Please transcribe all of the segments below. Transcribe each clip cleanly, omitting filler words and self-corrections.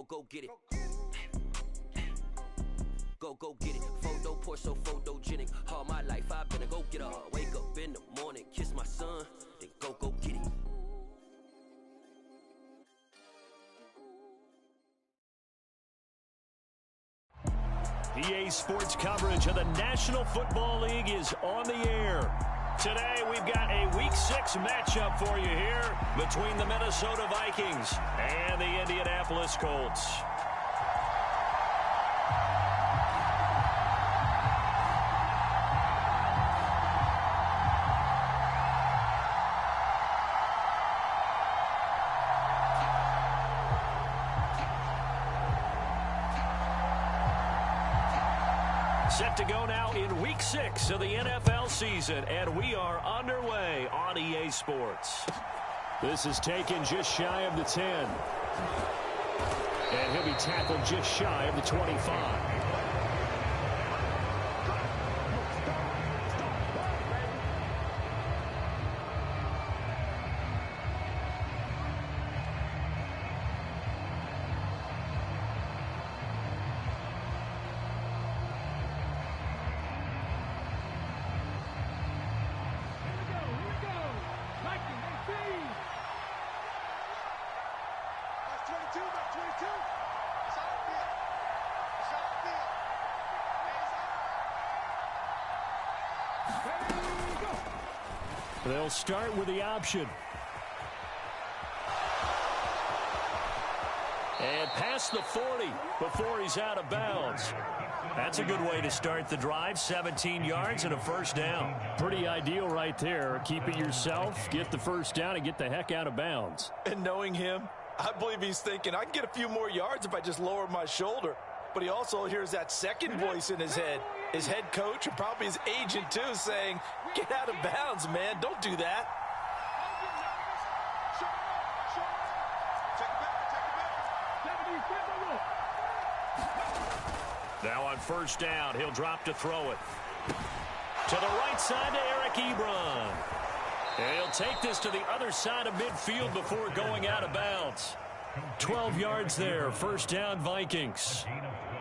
go get it. Go get it. Photo poor, so photogenic. All my life I've been a go get up. Wake up in the morning, kiss my son, then go get it. EA Sports coverage of the National Football League is on the air. Today we've got a Week 6 matchup for you here between the Minnesota Vikings and the Indianapolis Colts. Set to go now in Week 6 of the NFL season, and we are underway on EA Sports. This is taken just shy of the 10. And he'll be tackled just shy of the 25. They'll start with the option. And past the 40 before he's out of bounds. That's a good way to start the drive. 17 yards and a first down. Pretty ideal right there. Keep it yourself, get the first down, and get the heck out of bounds. And knowing him, I believe he's thinking, I can get a few more yards if I just lower my shoulder. But he also hears that second voice in his head. His head coach and probably his agent, too, saying, get out of bounds, man. Don't do that. Now on first down, he'll drop to throw it. To the right side to Eric Ebron. And he'll take this to the other side of midfield before going out of bounds. 12 yards there, first down Vikings.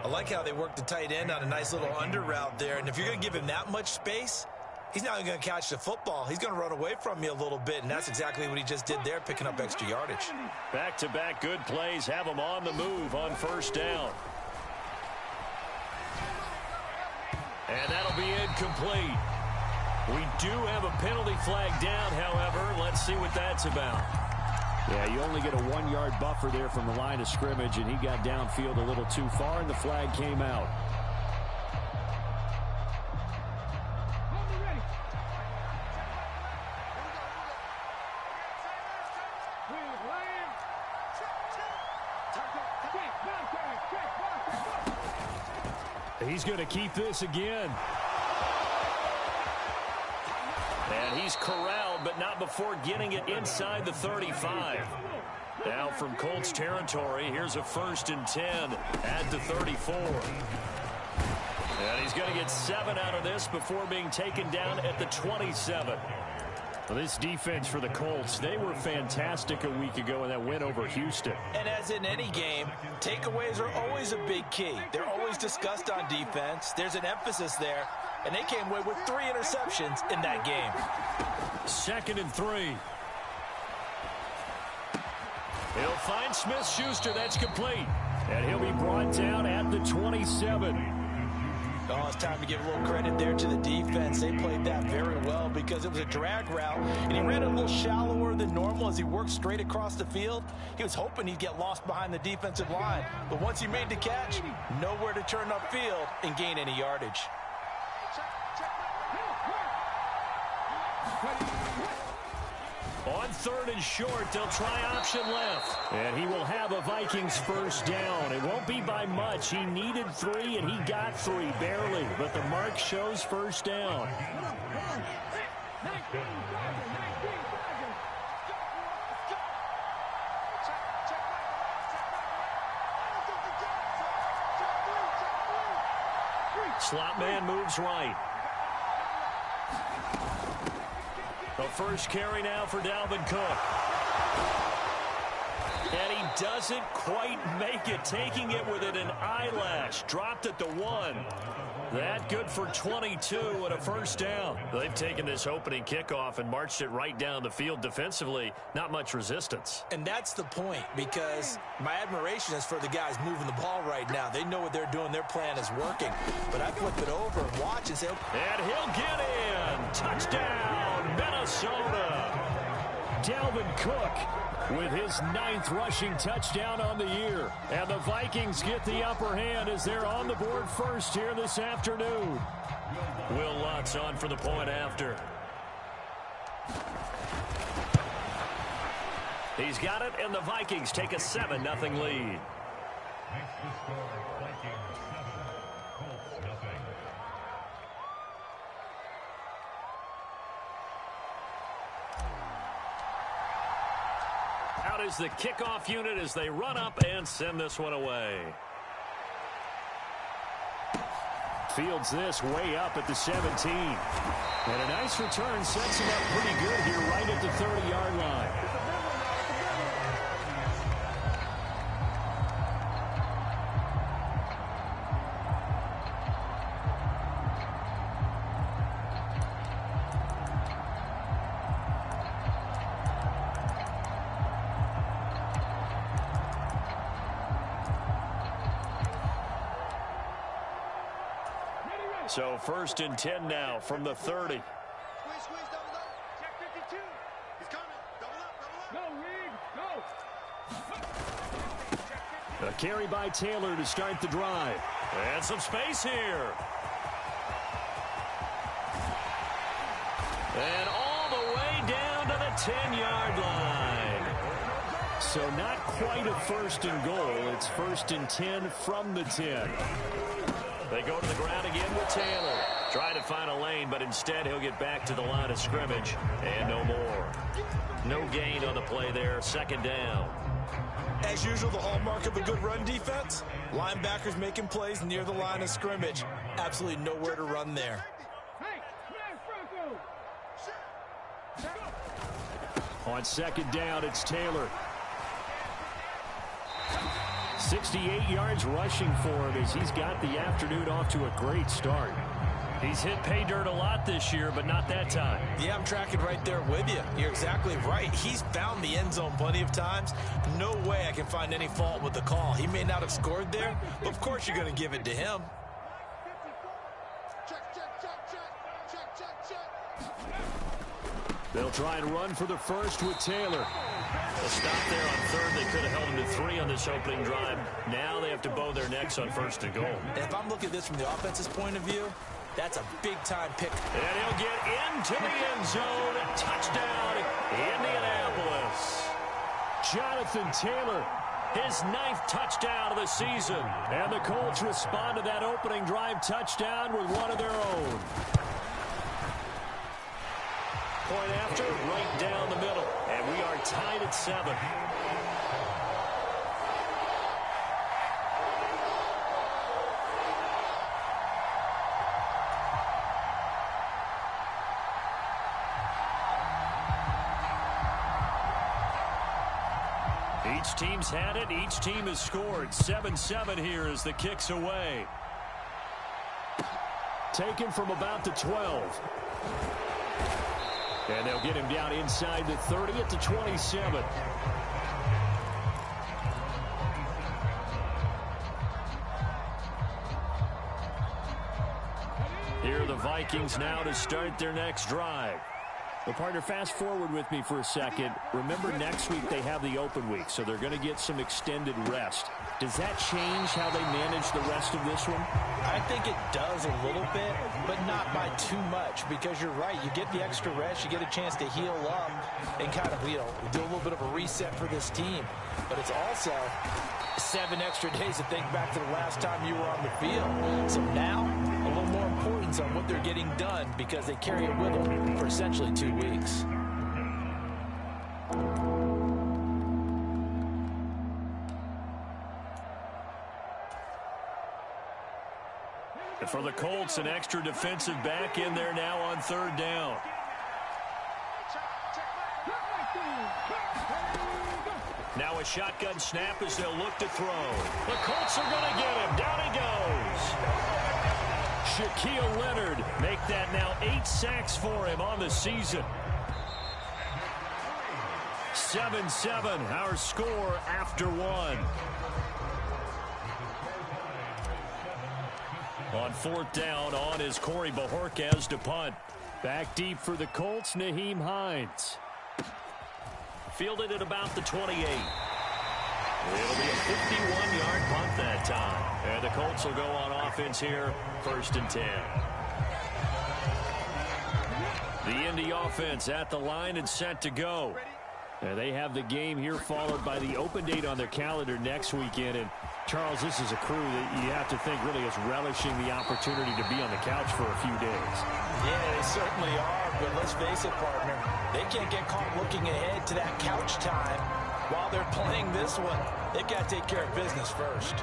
I like how they work the tight end on a nice little under route there. And if you're going to give him that much space, he's not going to catch the football. He's going to run away from you a little bit, and that's exactly what he just did there, picking up extra yardage. Back-to-back good plays have him on the move on first down. And that'll be incomplete. We do have a penalty flag down, however. Let's see what that's about. Yeah, you only get a 1-yard buffer there from the line of scrimmage, and he got downfield a little too far, and the flag came out. He's going to keep this again. And he's corralled, but not before getting it inside the 35. Now from Colts territory, here's a 1st and 10 at the 34. And he's going to get 7 out of this before being taken down at the 27. Well, this defense for the Colts, they were fantastic a week ago in that win over Houston. And as in any game, takeaways are always a big key. They're always discussed on defense. There's an emphasis there. And they came away with 3 interceptions in that game. 2nd and 3. He'll find Smith-Schuster. That's complete. And he'll be brought down at the 27. Oh, it's time to give a little credit there to the defense. They played that very well because it was a drag route, and he ran a little shallower than normal as he worked straight across the field. He was hoping he'd get lost behind the defensive line, but once he made the catch, nowhere to turn upfield and gain any yardage. On 3rd and short, they'll try option left. And he will have a Vikings first down. It won't be by much. He needed 3, and he got 3, barely. But the mark shows first down. Slot man moves right. The first carry now for Dalvin Cook. And he doesn't quite make it, taking it within an eyelash. Dropped at the 1. That good for 22 and a first down. They've taken this opening kickoff and marched it right down the field defensively. Not much resistance. And that's the point, because my admiration is for the guys moving the ball right now. They know what they're doing. Their plan is working. But I flip it over and watch and say, and he'll get in. Touchdown, Minnesota. Dalvin Cook with his 9th rushing touchdown on the year. And the Vikings get the upper hand as they're on the board first here this afternoon. Will Lutz on for the point after. He's got it, and the Vikings take a 7-0 lead. Out is the kickoff unit as they run up and send this one away. Fields this way up at the 17. And a nice return sets him up pretty good here right at the 30-yard line. So 1st and 10 now from the 30. Squeeze, double up. Check 52. He's coming. Double up. Go, Reed. Go. A carry by Taylor to start the drive. And some space here. And all the way down to the 10-yard line. So not quite a 1st and goal. It's 1st and 10 from the 10. They go to the ground again with Taylor. Trying to find a lane, but instead he'll get back to the line of scrimmage. And no more. No gain on the play there. 2nd down. as usual, the hallmark of a good run defense, linebackers making plays near the line of scrimmage. Absolutely nowhere to run there. On 2nd down, it's Taylor. 68 yards rushing for him as he's got the afternoon off to a great start. He's hit pay dirt a lot this year, but not that time. Yeah, I'm tracking right there with you. You're exactly right. He's found the end zone plenty of times. No way I can find any fault with the call. He may not have scored there, but of course you're going to give it to him. They'll try and run for the first with Taylor. A stop there on third. They could have held him to 3 on this opening drive. Now they have to bow their necks on 1st and goal. And if I'm looking at this from the offense's point of view, that's a big-time pick. And he'll get into the end zone. Touchdown, Indianapolis. Jonathan Taylor, his 9th touchdown of the season. And the Colts respond to that opening drive touchdown with one of their own. Point after, right down the middle. And we are tied at 7. Each team's had it. Each team has scored. 7-7 here as the kick's away. Taken from about the 12. And they'll get him down inside the 30 at the 27. Here are the Vikings now to start their next drive. Well, partner, fast forward with me for a second. Remember, next week they have the open week, so they're going to get some extended rest. Does that change how they manage the rest of this one? I think it does a little bit, but not by too much, because you're right. You get the extra rest. You get a chance to heal up and kind of, do a little bit of a reset for this team. But it's also 7 extra days to think back to the last time you were on the field. So now, a little more importance on what they're getting done because they carry it with them for essentially 2 weeks. For the Colts, an extra defensive back in there now on 3rd down. Now a shotgun snap as they'll look to throw. The Colts are going to get him. Down he goes. Shaquille Leonard make that now 8 sacks for him on the season. 7-7, our score after one. On 4th down, on is Corey Bojorquez to punt. Back deep for the Colts, Nyheim Hines. Fielded at about the 28. It'll be a 51-yard punt that time. And the Colts will go on offense here, 1st and 10. The Indy offense at the line and set to go. And they have the game here followed by the open date on their calendar next weekend. And, Charles, this is a crew that you have to think really is relishing the opportunity to be on the couch for a few days. Yeah, they certainly are, but let's face it, partner. They can't get caught looking ahead to that couch time while they're playing this one. They've got to take care of business first.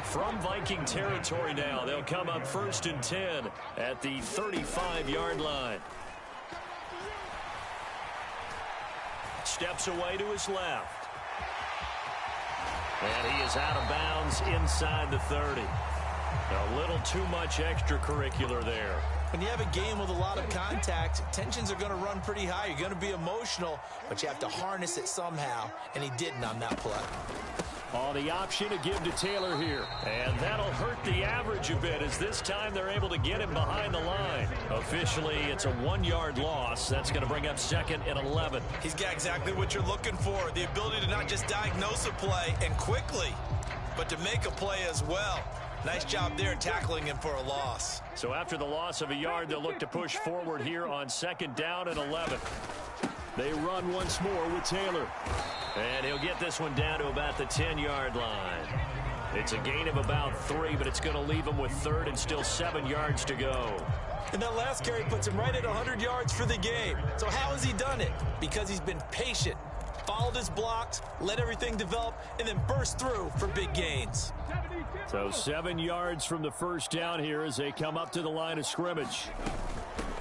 From Viking territory now, they'll come up 1st and 10 at the 35-yard line. Steps away to his left. And he is out of bounds inside the 30. A little too much extracurricular there. When you have a game with a lot of contact, tensions are going to run pretty high. You're going to be emotional, but you have to harness it somehow, and he didn't on that play. Oh, the option to give to Taylor here. And that'll hurt the average a bit as this time they're able to get him behind the line. Officially, it's a 1-yard loss. That's going to bring up 2nd and 11. He's got exactly what you're looking for, the ability to not just diagnose a play and quickly, but to make a play as well. Nice job there tackling him for a loss. So after the loss of a yard, they'll look to push forward here on 2nd down and 11. They run once more with Taylor. And he'll get this one down to about the 10-yard line. It's a gain of about 3, but it's going to leave him with 3rd and still 7 yards to go. And that last carry puts him right at 100 yards for the game. So how has he done it? Because he's been patient, followed his blocks, let everything develop, and then burst through for big gains. So 7 yards from the first down here as they come up to the line of scrimmage.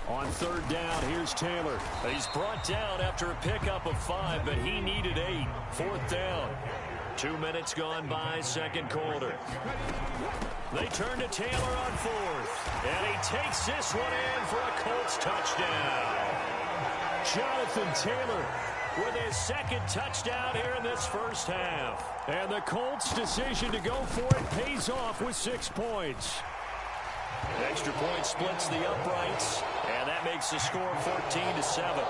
On 3rd down, here's Taylor. He's brought down after a pickup of 5, but he needed 8. 4th down. 2 minutes gone by, 2nd quarter. They turn to Taylor on 4th. And he takes this one in for a Colts touchdown. Jonathan Taylor with his 2nd touchdown here in this first half. And the Colts' decision to go for it pays off with 6 points. Extra point splits the uprights, and that makes the score 14-7.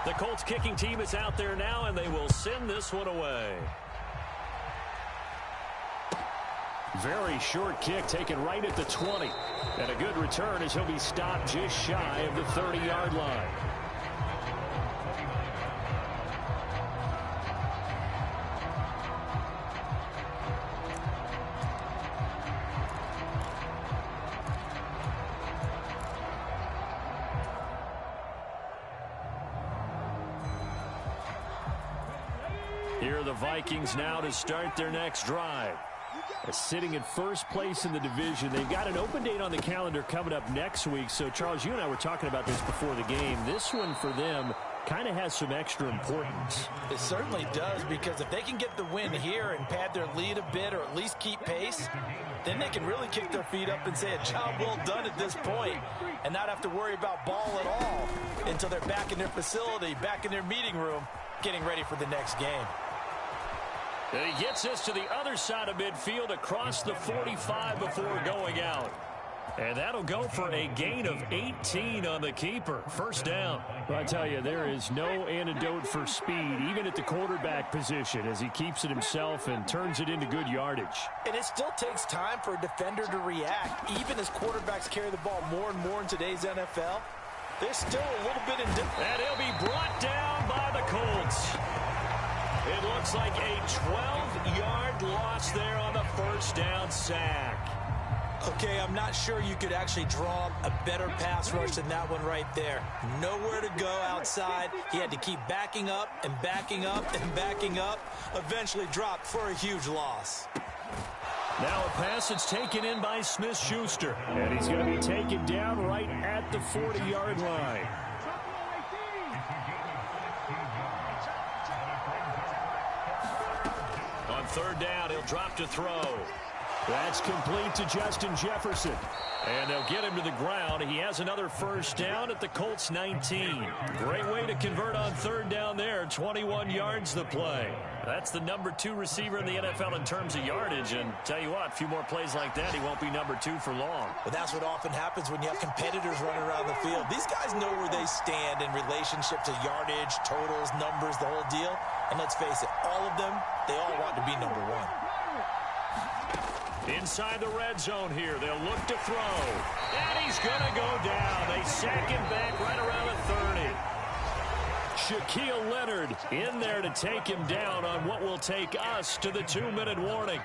The Colts kicking team is out there now, and they will send this one away. Very short kick taken right at the 20. And a good return as he'll be stopped just shy of the 30-yard line. Here are the Vikings now to start their next drive. Sitting in first place in the division. They've got an open date on the calendar coming up next week. So, Charles, you and I were talking about this before the game. This one for them kind of has some extra importance. It certainly does, because if they can get the win here and pad their lead a bit or at least keep pace, then they can really kick their feet up and say a job well done at this point and not have to worry about ball at all until they're back in their facility, back in their meeting room, getting ready for the next game. And he gets us to the other side of midfield across the 45 before going out. And that'll go for a gain of 18 on the keeper. First down. Well, I tell you, there is no antidote for speed, even at the quarterback position, as he keeps it himself and turns it into good yardage. And it still takes time for a defender to react, even as quarterbacks carry the ball more and more in today's NFL. There's still a little bit in... And he'll be brought down by the Colts. It looks like a 12-yard loss there on the first down sack. Okay, I'm not sure you could actually draw a better pass rush than that one right there. Nowhere to go outside. He had to keep backing up and backing up and backing up. Eventually dropped for a huge loss. Now a pass that's taken in by Smith-Schuster. And he's going to be taken down right at the 40-yard line. On third down, he'll drop to throw. That's complete to Justin Jefferson. And they'll get him to the ground. He has another first down at the Colts 19. Great way to convert on third down there. 21 yards the play. That's the number 2 receiver in the NFL in terms of yardage. And tell you what, a few more plays like that, he won't be number 2 for long. But that's what often happens when you have competitors running around the field. These guys know where they stand in relationship to yardage, totals, numbers, the whole deal. And let's face it, all of them, they all want to be number 1. Inside the red zone here. They'll look to throw. And he's going to go down. They sack him back right around the 30. Shaquille Leonard in there to take him down on what will take us to the 2-minute warning.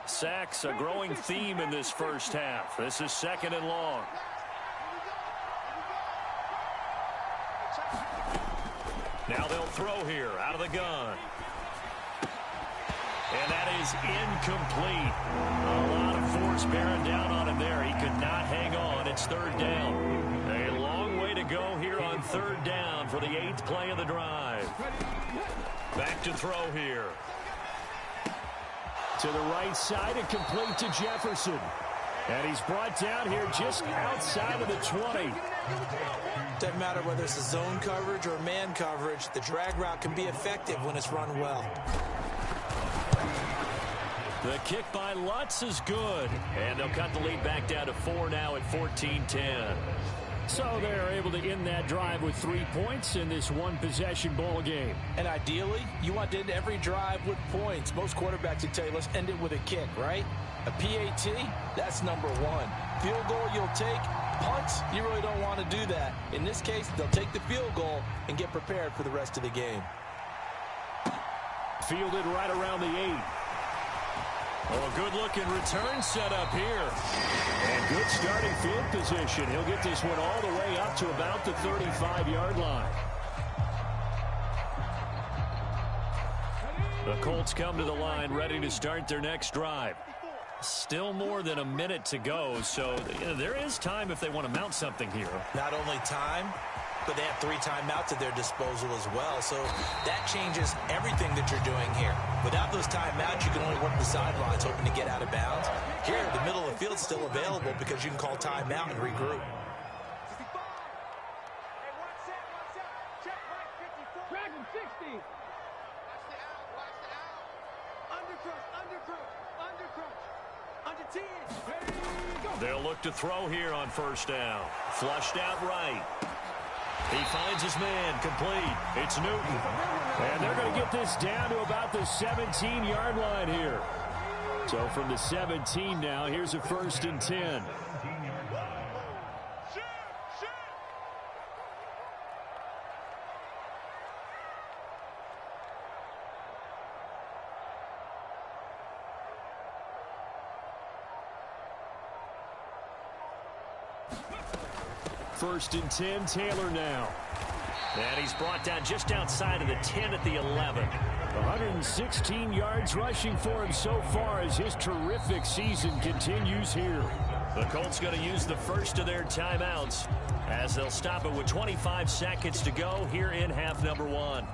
Sacks, a growing theme in this first half. This is 2nd and long. Now they'll throw here out of the gun. And that is incomplete. A lot of force bearing down on him there. He could not hang on. It's third down. A long way to go here on third down for the 8th play of the drive. Back to throw here. To the right side and complete to Jefferson. And he's brought down here just outside of the 20. Doesn't matter whether it's a zone coverage or man coverage. The drag route can be effective when it's run well. The kick by Lutz is good. And they'll cut the lead back down to 4 now at 14-10. So they're able to end that drive with 3 points in this one-possession ball game. And ideally, you want to end every drive with points. Most quarterbacks would tell you, let's end it with a kick, right? A PAT, that's number 1. Field goal you'll take. Punts, you really don't want to do that. In this case, they'll take the field goal and get prepared for the rest of the game. Fielded right around the 8. Oh, a good-looking return set up here. And good starting field position. He'll get this one all the way up to about the 35-yard line. The Colts come to the line ready to start their next drive. Still more than a minute to go, so there is time if they want to mount something here. Not only time, but they have 3 timeouts at their disposal as well. So that changes everything that you're doing here. Without those timeouts, you can only work the sidelines hoping to get out of bounds. Here, the middle of the field is still available because you can call timeout and regroup. They'll look to throw here on first down. Flushed out right. He finds his man, complete. It's Newton. And they're going to get this down to about the 17-yard line here. So from the 17 now, here's a 1st and 10. First and 10, Taylor now. And he's brought down just outside of the 10 at the 11. 116 yards rushing for him so far as his terrific season continues here. The Colts going to use the first of their timeouts as they'll stop it with 25 seconds to go here in half number 1.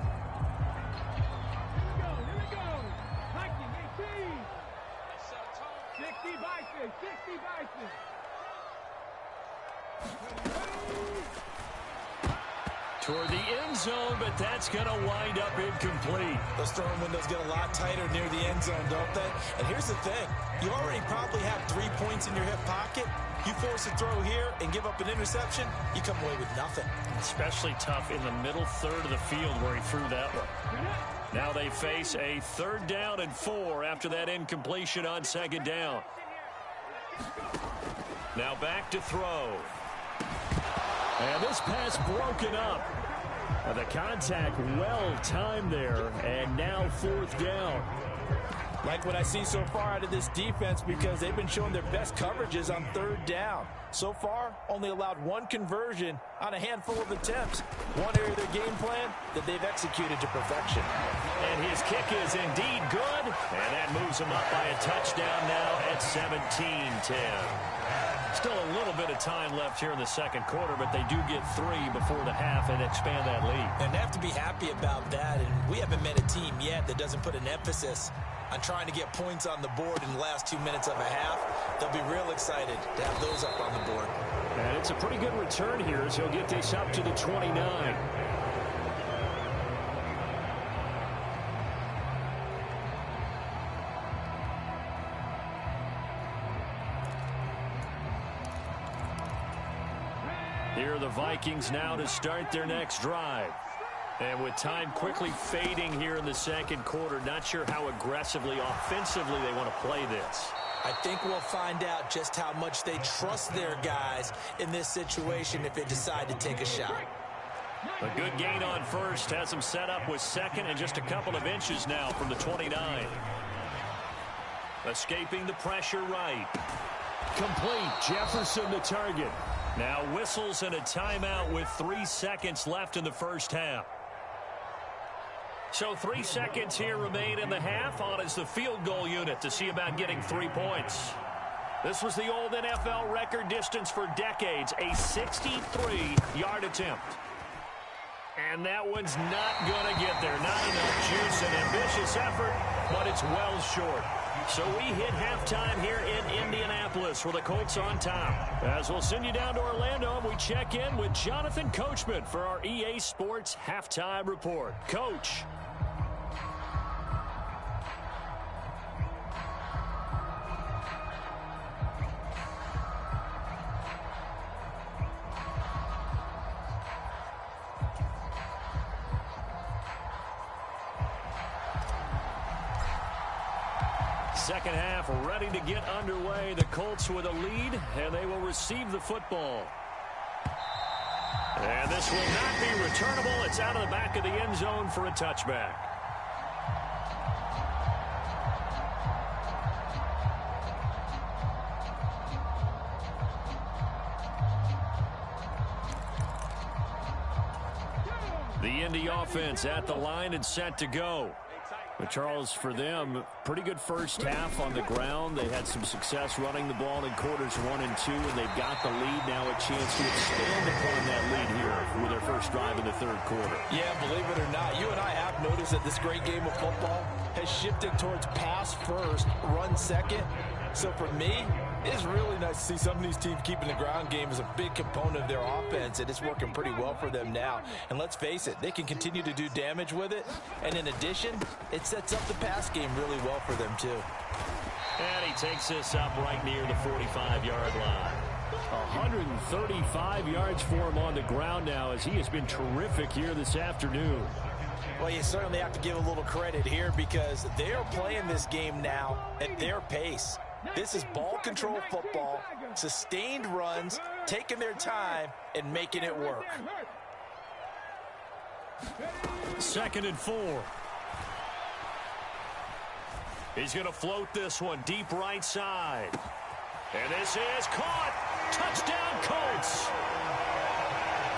Toward the end zone, but that's going to wind up incomplete. Those throwing windows get a lot tighter near the end zone, don't they? And here's the thing. You already probably have 3 points in your hip pocket. You force a throw here and give up an interception, you come away with nothing. Especially tough in the middle third of the field where he threw that one. Now they face a 3rd down and 4 after that incompletion on 2nd down. Now back to throw. And this pass broken up. The contact well timed there, and now 4th down. Like what I see so far out of this defense, because they've been showing their best coverages on third down. So far, only allowed one conversion on a handful of attempts. One area of their game plan that they've executed to perfection. And his kick is indeed good, and that moves him up by a touchdown now at 17-10. Still a little bit of time left here in the second quarter, but they do get 3 before the half and expand that lead. And they have to be happy about that, and we haven't met a team yet that doesn't put an emphasis on trying to get points on the board in the last 2 minutes of a half. They'll be real excited to have those up on the board. And it's a pretty good return here as he'll get this up to the 29. Here are the Vikings now to start their next drive. And with time quickly fading here in the second quarter, not sure how aggressively, offensively they want to play this. I think we'll find out just how much they trust their guys in this situation if they decide to take a shot. A good gain on first has them set up with second and just a couple of inches now from the 29. Escaping the pressure right. Complete. Jefferson the target. Now whistles and a timeout with 3 seconds left in the first half. So 3 seconds here remain in the half. On is the field goal unit to see about getting 3 points. This was the old NFL record distance for decades, a 63-yard attempt. And that one's not going to get there. Not enough juice, an ambitious effort, but it's well short. So we hit halftime here in Indianapolis with the Colts on top. As we'll send you down to Orlando, we check in with Jonathan Coachman for our EA Sports Halftime Report. Coach. Second half ready to get underway. The Colts with a lead, and they will receive the football. And this will not be returnable. It's out of the back of the end zone for a touchback. The Indy offense at the line and set to go. But Charles, for them, pretty good first half on the ground. They had some success running the ball in quarters 1 and 2, and they've got the lead now, a chance to expand upon that lead here with their first drive in the third quarter. Yeah, believe it or not, you and I have noticed that this great game of football has shifted towards pass first, run second. So for me, it is really nice to see some of these teams keeping the ground game as a big component of their offense, and it's working pretty well for them now. And let's face it, they can continue to do damage with it. And in addition, it sets up the pass game really well for them too. And he takes this up right near the 45-yard line. 135 yards for him on the ground now, as he has been terrific here this afternoon. Well, you certainly have to give a little credit here because they are playing this game now at their pace. This is ball control football, sustained runs, taking their time, and making it work. 2nd and 4. He's going to float this one deep right side. And this is caught. Touchdown, Colts.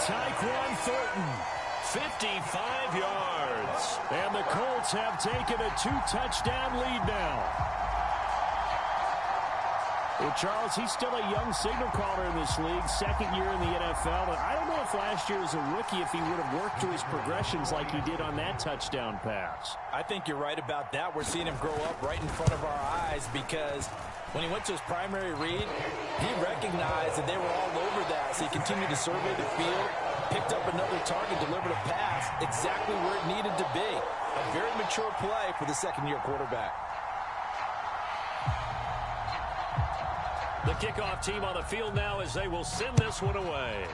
Tyquan Thornton, 55 yards. And the Colts have taken a 2-touchdown lead now. Well, Charles, he's still a young signal caller in this league, second year in the NFL. And I don't know if last year as a rookie, if he would have worked through his progressions like he did on that touchdown pass. I think you're right about that. We're seeing him grow up right in front of our eyes because when he went to his primary read, he recognized that they were all over that. So he continued to survey the field, picked up another target, delivered a pass exactly where it needed to be. A very mature play for the second-year quarterback. The kickoff team on the field now as they will send this one away.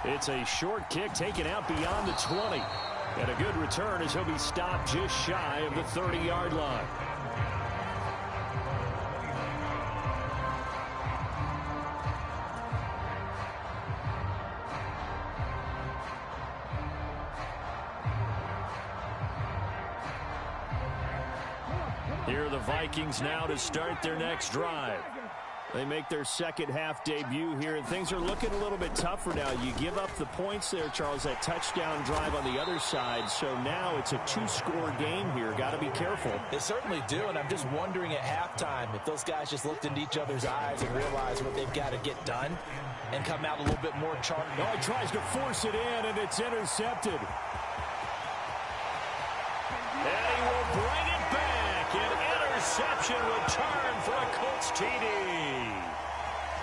It's a short kick taken out beyond the 20. And a good return as he'll be stopped just shy of the 30-yard line. Here are the Vikings now to start their next drive. They make their second half debut here, and things are looking a little bit tougher now. You give up the points there, Charles, that touchdown drive on the other side. So now it's a two-score game here. Got to be careful. They certainly do, and I'm just wondering at halftime if those guys just looked into each other's eyes and realized what they've got to get done and come out a little bit more charged. No, he tries to force it in, and it's intercepted. And he will bring it back. An interception return for a Colts TD.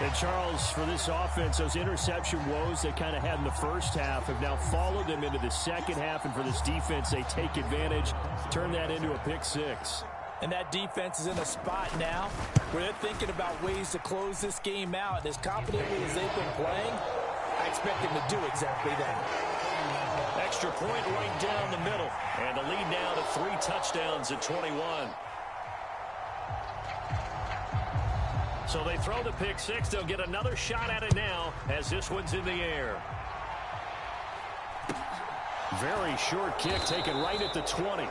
And Charles, for this offense, those interception woes they kind of had in the first half have now followed them into the second half. And for this defense, they take advantage, turn that into a pick six. And that defense is in a spot now where they're thinking about ways to close this game out. And as confidently as they've been playing, I expect them to do exactly that. Extra point right down the middle. And the lead now to 3 touchdowns at 21. So they throw the pick six. They'll get another shot at it now as this one's in the air. Very short kick taken right at the 20.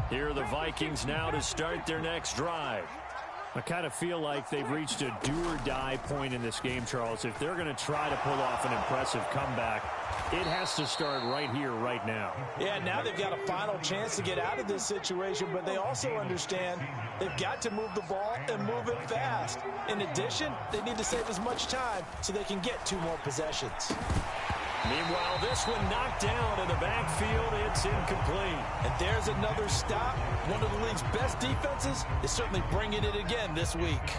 Here are the Vikings now to start their next drive. I kind of feel like they've reached a do-or-die point in this game, Charles. If they're going to try to pull off an impressive comeback, it has to start right here, right now. Yeah, now they've got a final chance to get out of this situation, but they also understand they've got to move the ball and move it fast. In addition, they need to save as much time so they can get 2 more possessions. Meanwhile, this one knocked down in the backfield. It's incomplete. And there's another stop. One of the league's best defenses is certainly bringing it again this week.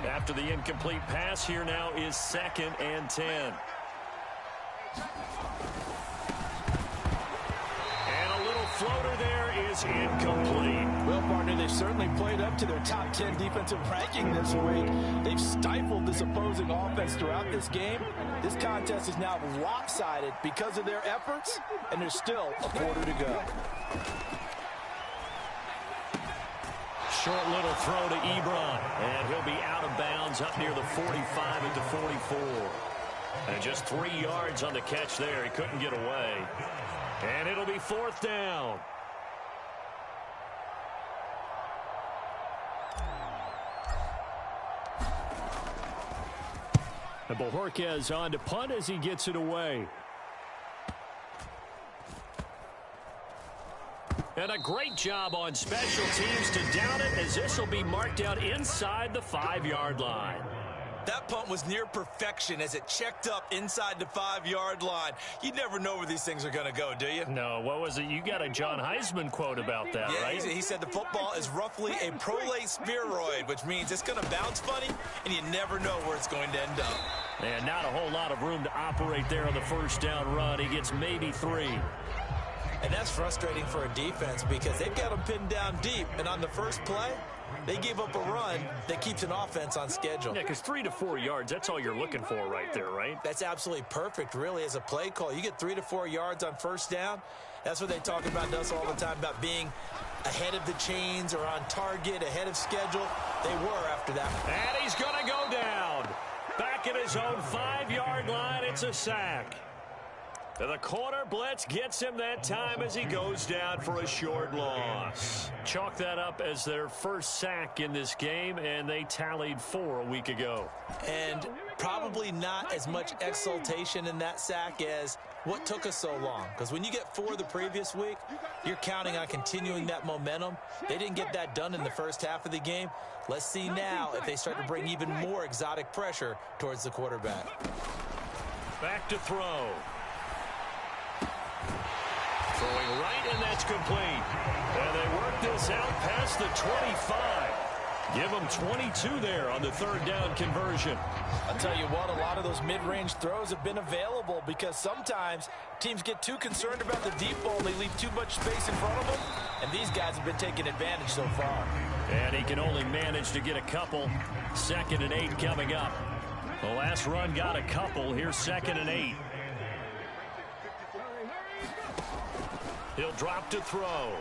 After the incomplete pass, here now is 2nd and 10. And a little floater there is incomplete. Well, partner, they've certainly played up to their top 10 defensive ranking this week. They've stifled this opposing offense throughout this game. This contest is now lopsided because of their efforts, and there's still a quarter to go. Short little throw to Ebron, and he'll be out of bounds up near the 45 at the 44. And just 3 yards on the catch there. He couldn't get away. And it'll be 4th down. And Bojorquez on to punt as he gets it away. And a great job on special teams to down it, as this will be marked out inside the 5-yard line. That punt was near perfection as it checked up inside the 5-yard line. You never know where these things are going to go, do you? No, what was it? You got a John Heisman quote about that, yeah, right? He said the football is roughly a prolate spheroid, which means it's going to bounce funny, and you never know where it's going to end up. And not a whole lot of room to operate there on the 1st down run. He gets maybe 3. And that's frustrating for a defense because they've got them pinned down deep, and on the first play, they gave up a run that keeps an offense on schedule. Yeah, because 3 to 4 yards, that's all you're looking for right there, right? That's absolutely perfect, really, as a play call. You get 3 to 4 yards on 1st down. That's what they talk about to us all the time, about being ahead of the chains or on target, ahead of schedule. They were after that. And he's going to go down. Back at his own 5-yard line, it's a sack. The corner blitz gets him that time as he goes down for a short loss. Chalk that up as their first sack in this game, and they tallied 4 a week ago. And probably not as much exultation in that sack as what took us so long. Because when you get 4 the previous week, you're counting on continuing that momentum. They didn't get that done in the first half of the game. Let's see now if they start to bring even more exotic pressure towards the quarterback. Back to throw. Throwing right, and that's complete. And they work this out past the 25. Give them 22 there on the 3rd down conversion. I'll tell you what, a lot of those mid-range throws have been available because sometimes teams get too concerned about the deep ball. They leave too much space in front of them, and these guys have been taking advantage so far. And he can only manage to get a couple. 2nd and 8 coming up. The last run got a couple. Here's 2nd and 8. He'll drop to throw.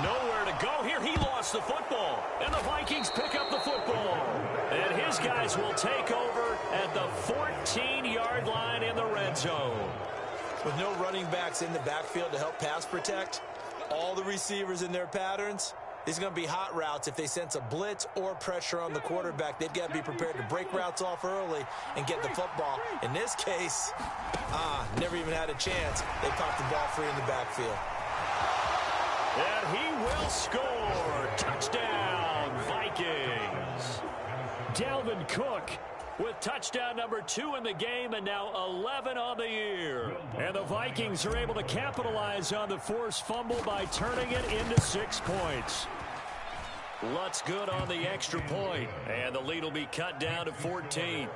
Nowhere to go here. He lost the football. And the Vikings pick up the football. And his guys will take over at the 14-yard line in the red zone. With no running backs in the backfield to help pass protect, all the receivers in their patterns, these are going to be hot routes. If they sense a blitz or pressure on the quarterback, they've got to be prepared to break routes off early and get the football. In this case, never even had a chance. They popped the ball free in the backfield. And he will score. Touchdown, Vikings. Dalvin Cook with touchdown number 2 in the game, and now 11 on the year. And the Vikings are able to capitalize on the forced fumble by turning it into 6 points. Lutz good on the extra point, and the lead will be cut down to 14.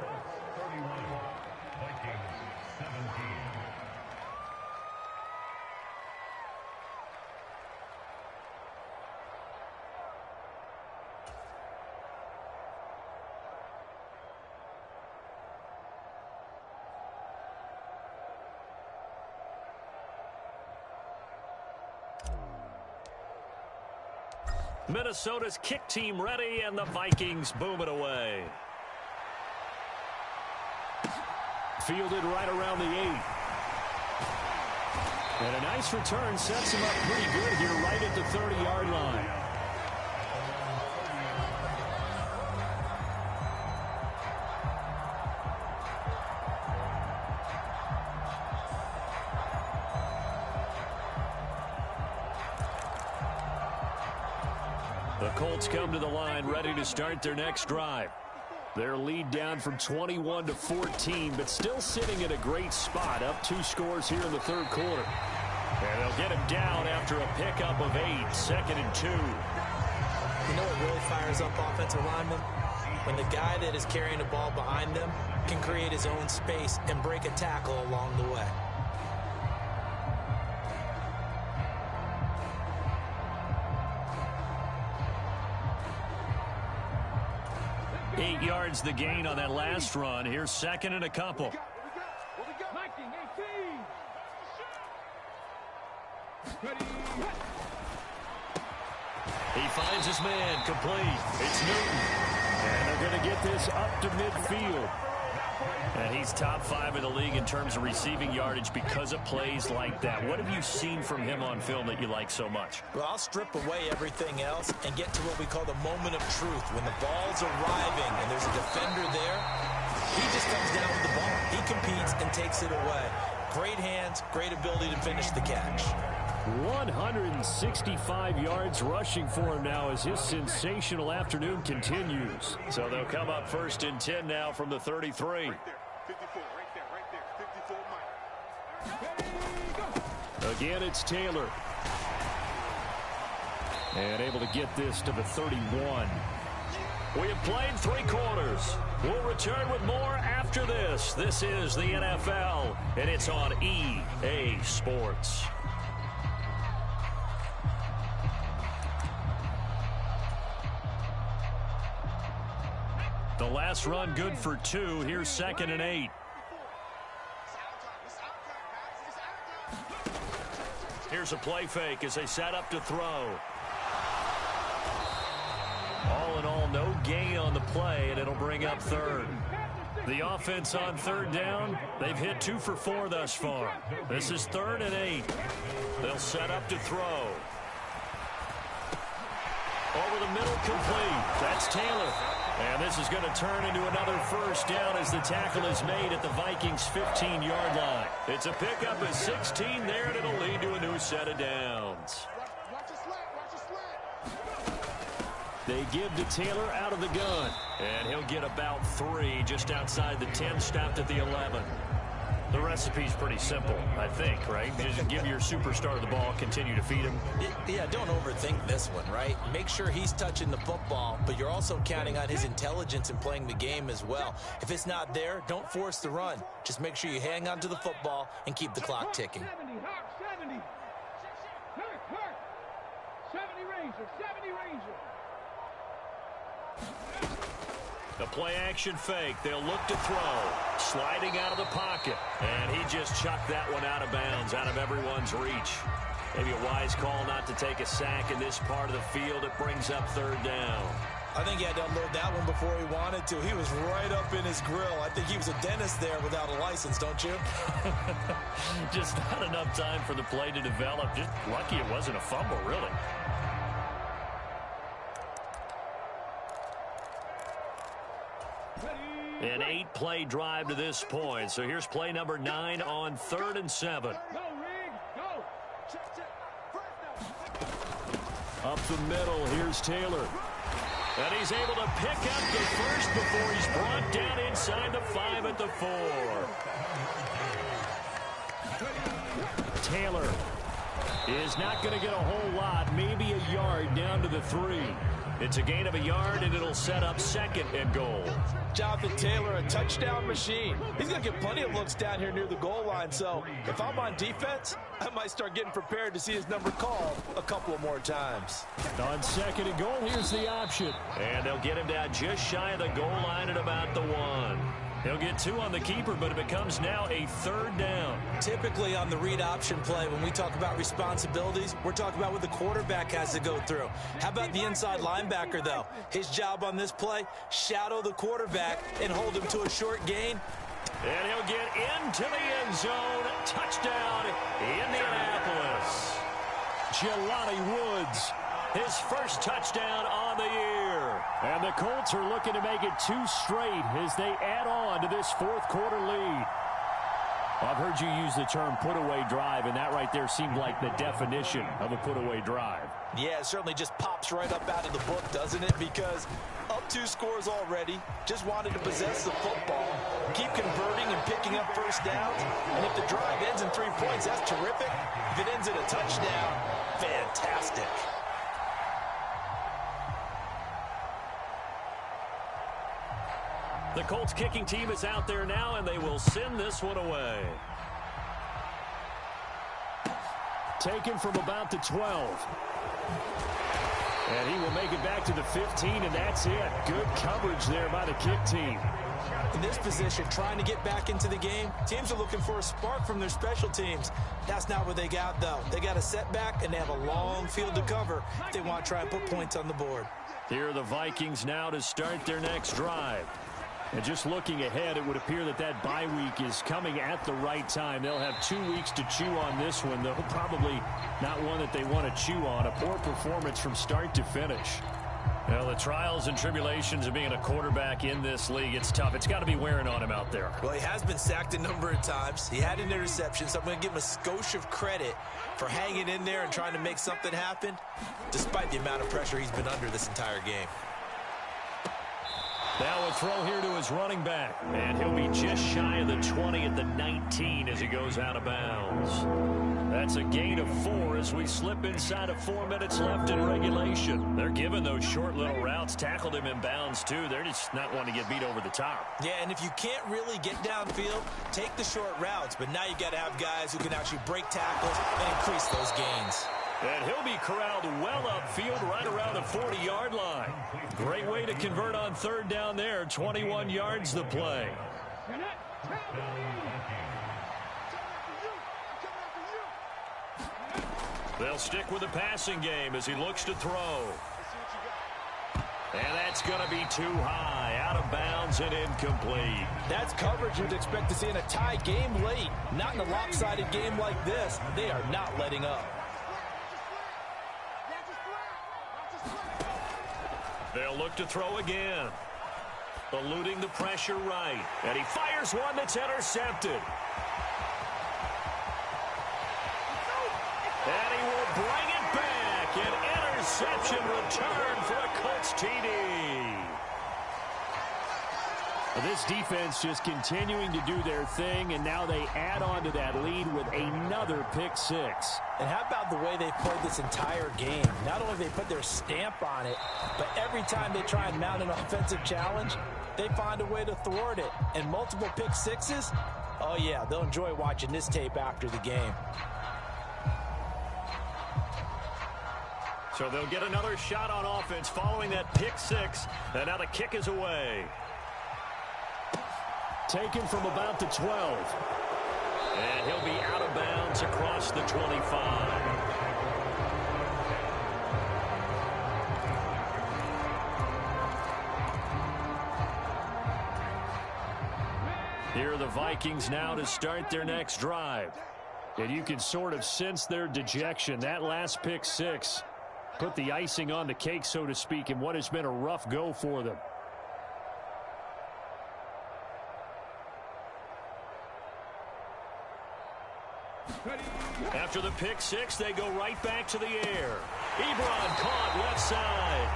Minnesota's kick team ready, and the Vikings boom it away. Fielded right around the 8. And a nice return sets him up pretty good here right at the 30-yard line. The Colts come to the line ready to start their next drive. Their lead down from 21 to 14, but still sitting at a great spot, up 2 scores here in the third quarter. And they'll get him down after a pickup of 8, 2nd and 2. You know what really fires up offensive linemen? When the guy that is carrying the ball behind them can create his own space and break a tackle along the way. Eight yards the gain on that last run. Here's 2nd and a couple. He finds his man complete. It's Newton. And they're going to get this up to midfield. And he's top 5 in the league in terms of receiving yardage because of plays like that. What have you seen from him on film that you like so much? Well, I'll strip away everything else and get to what we call the moment of truth. When the ball's arriving and there's a defender there, he just comes down with the ball. He competes and takes it away. Great hands, great ability to finish the catch. 165 yards rushing for him now as his sensational afternoon continues. So they'll come up 1st and 10 now from the 33. Again, it's Taylor. And able to get this to the 31. We have played 3 quarters. We'll return with more after this. This is the NFL, and it's on EA Sports. The last run good for 2. Here's 2nd and 8. Here's a play fake as they set up to throw. All in all, no gain on the play, and it'll bring up 3rd. The offense on 3rd down, they've hit 2 for 4 thus far. This is 3rd and 8. They'll set up to throw. Over the middle, complete. That's Taylor. And this is going to turn into another 1st down as the tackle is made at the Vikings' 15-yard line. It's a pickup of 16 there, and it'll lead to a new set of downs. They give to Taylor out of the gun. And he'll get about 3 just outside the 10, stopped at the 11. The recipe's pretty simple, I think, right? Just give your superstar the ball, continue to feed him. Yeah, don't overthink this one, right? Make sure he's touching the football, but you're also counting on his intelligence in playing the game as well. If it's not there, don't force the run. Just make sure you hang on to the football and keep the clock ticking. 70 Ranger. A play-action fake. They'll look to throw. Sliding out of the pocket. And he just chucked that one out of bounds, out of everyone's reach. Maybe a wise call not to take a sack in this part of the field. It brings up third down. I think he had to unload that one before he wanted to. He was right up in his grill. I think he was a dentist there without a license, don't you? Just not enough time for the play to develop. Just lucky it wasn't a fumble, really. An 8-play drive to this point. So here's play number 9 on 3rd and 7. Up the middle, here's Taylor. And he's able to pick up the first before he's brought down inside the 5 at the 4. Taylor is not going to get a whole lot, maybe a yard down to the 3. It's a gain of a yard, and it'll set up 2nd and goal. Jonathan Taylor, a touchdown machine. He's going to get plenty of looks down here near the goal line, so if I'm on defense, I might start getting prepared to see his number called a couple of more times. On 2nd and goal, here's the option. And they'll get him down just shy of the goal line at about the 1. He'll get 2 on the keeper, but it becomes now a 3rd down. Typically on the read option play, when we talk about responsibilities, we're talking about what the quarterback has to go through. How about the inside linebacker, though? His job on this play, shadow the quarterback and hold him to a short gain. And he'll get into the end zone. Touchdown, Indianapolis. Jelani Woods. His first touchdown on the year. And the Colts are looking to make it 2 straight as they add on to this 4th quarter lead. I've heard you use the term put-away drive, and that right there seemed like the definition of a put-away drive. Yeah, it certainly just pops right up out of the book, doesn't it? Because up 2 scores already, just wanted to possess the football, keep converting and picking up first downs. And if the drive ends in 3 points, that's terrific. If it ends in a touchdown, fantastic. The Colts kicking team is out there now, and they will send this one away. Taken from about the 12. And he will make it back to the 15, and that's it. Good coverage there by the kick team. In this position, trying to get back into the game, teams are looking for a spark from their special teams. That's not what they got, though. They got a setback, and they have a long field to cover if they want to try and put points on the board. Here are the Vikings now to start their next drive. And just looking ahead, it would appear that that bye week is coming at the right time. They'll have 2 weeks to chew on this one, though probably not one that they want to chew on. A poor performance from start to finish. Well, the trials and tribulations of being a quarterback in this league, it's tough. It's got to be wearing on him out there. Well, he has been sacked a number of times. He had an interception, so I'm going to give him a skosh of credit for hanging in there and trying to make something happen, despite the amount of pressure he's been under this entire game. Now a throw here to his running back. And he'll be just shy of the 20 at the 19 as he goes out of bounds. That's a gain of 4 as we slip inside of 4 minutes left in regulation. They're giving those short little routes. Tackled him in bounds, too. They're just not wanting to get beat over the top. Yeah, and if you can't really get downfield, take the short routes. But now you got to have guys who can actually break tackles and increase those gains. And he'll be corralled well upfield right around the 40-yard line. Great way to convert on 3rd down there. 21 yards the play. They'll stick with the passing game as he looks to throw. And that's going to be too high, out of bounds and incomplete. That's coverage you'd expect to see in a tie game late. Not in a lopsided game like this. They are not letting up. They'll look to throw again. Eluding the pressure right. And he fires one that's intercepted. And he will bring it back. An interception return for a Colts TD. Well, this defense just continuing to do their thing, and now they add on to that lead with another pick 6. And how about the way they played this entire game? Not only they put their stamp on it, but every time they try and mount an offensive challenge, they find a way to thwart it. And multiple pick 6s, oh yeah, they'll enjoy watching this tape after the game. So they'll get another shot on offense following that pick 6, and now the kick is away. Taken from about the 12. And he'll be out of bounds across the 25. Here are the Vikings now to start their next drive. And you can sort of sense their dejection. That last pick six put the icing on the cake, so to speak, in what has been a rough go for them. After the pick six, they go right back to the air. Ebron caught left side.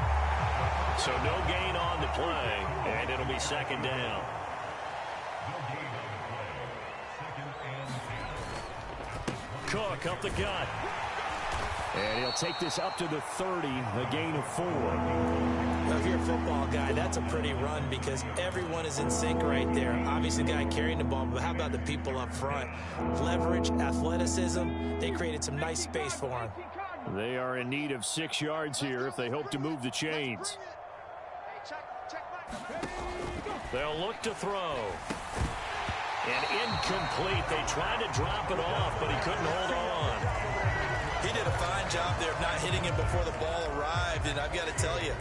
So no gain on the play, and it'll be second down. Cook up the gut. And he'll take this up to the 30, a gain of 4. Now, if you're a football guy, that's a pretty run because everyone is in sync right there. Obviously, the guy carrying the ball, but how about the people up front? Leverage, athleticism, they created some nice space for him. They are in need of 6 yards here if they hope to move the chains. They'll look to throw. And incomplete. They tried to drop it off, but he couldn't hold on. He did a fine job there of not hitting him before the ball arrived, and I've got to tell you,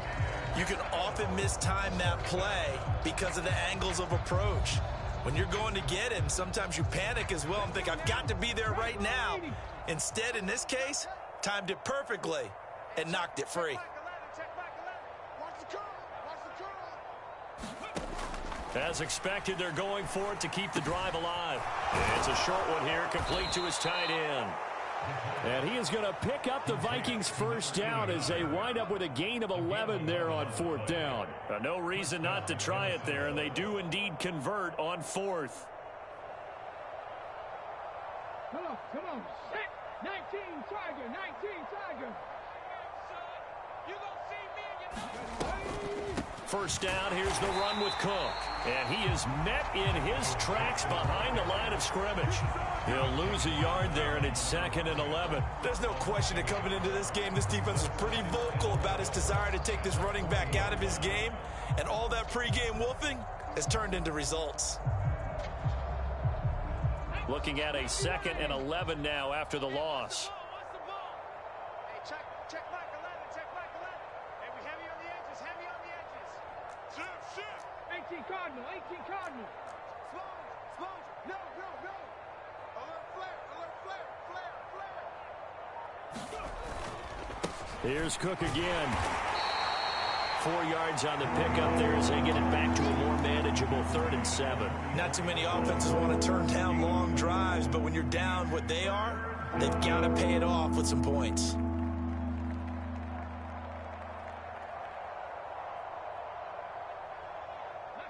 you can often mistime that play because of the angles of approach. When you're going to get him, sometimes you panic as well and think, I've got to be there right now. Instead, in this case, timed it perfectly and knocked it free. As expected, they're going for it to keep the drive alive. It's a short one here, complete to his tight end. And he is going to pick up the Vikings' first down as they wind up with a gain of 11 there on 4th down. No reason not to try it there, and they do indeed convert on 4th. Come on. Set. 19 Tiger. 19 Tiger. You gonna see me and you know. First down, here's the run with Cook. And he is met in his tracks behind the line of scrimmage. He'll lose a yard there, and it's 2nd and 11. There's no question that coming into this game, this defense is pretty vocal about its desire to take this running back out of his game. And all that pregame wolfing has turned into results. Looking at a 2nd and 11 now after the loss. Hey, check Mike 11. Check Mike 11. Hey, we heavy on the edges. Heavy on the edges. Shift. 18 Cardinal. 18 Cardinal. Slow. No. Alert flare. Here's Cook again. 4 yards on the pickup there as they get it back to a more manageable 3rd and 7. Not too many offenses want to turn down long drives, but when you're down what they are, they've got to pay it off with some points.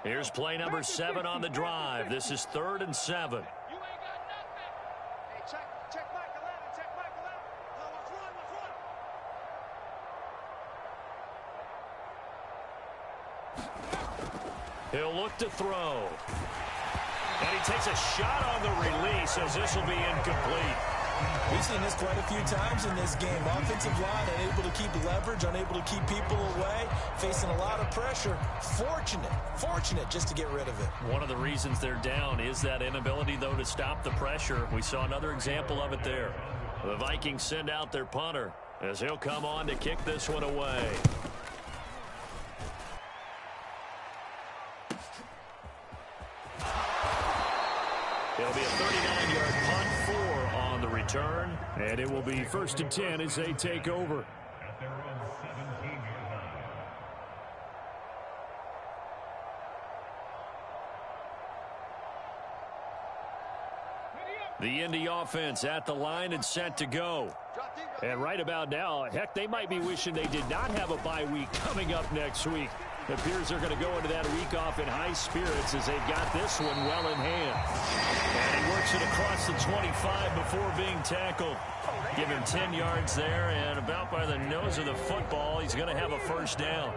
Here's play number 7 on the drive. This is 3rd and 7. You ain't got nothing. Hey, check Mike 11. Check Mike 11. Let's run. He'll look to throw. And he takes a shot on the release as this will be incomplete. We've seen this quite a few times in this game. Offensive line unable to keep leverage, unable to keep people away, facing a lot of pressure. Fortunate just to get rid of it. One of the reasons they're down is that inability, though, to stop the pressure. We saw another example of it there. The Vikings send out their punter as he'll come on to kick this one away. It'll be a 39-yard punt, 4 on the return. And it will be 1st and 10 as they take over. The Indy offense at the line and set to go. And right about now, heck, they might be wishing they did not have a bye week coming up next week. It appears they're going to go into that week off in high spirits as they've got this one well in hand. And he works it across the 25 before being tackled. Give him 10 yards there, and about by the nose of the football, he's going to have a first down.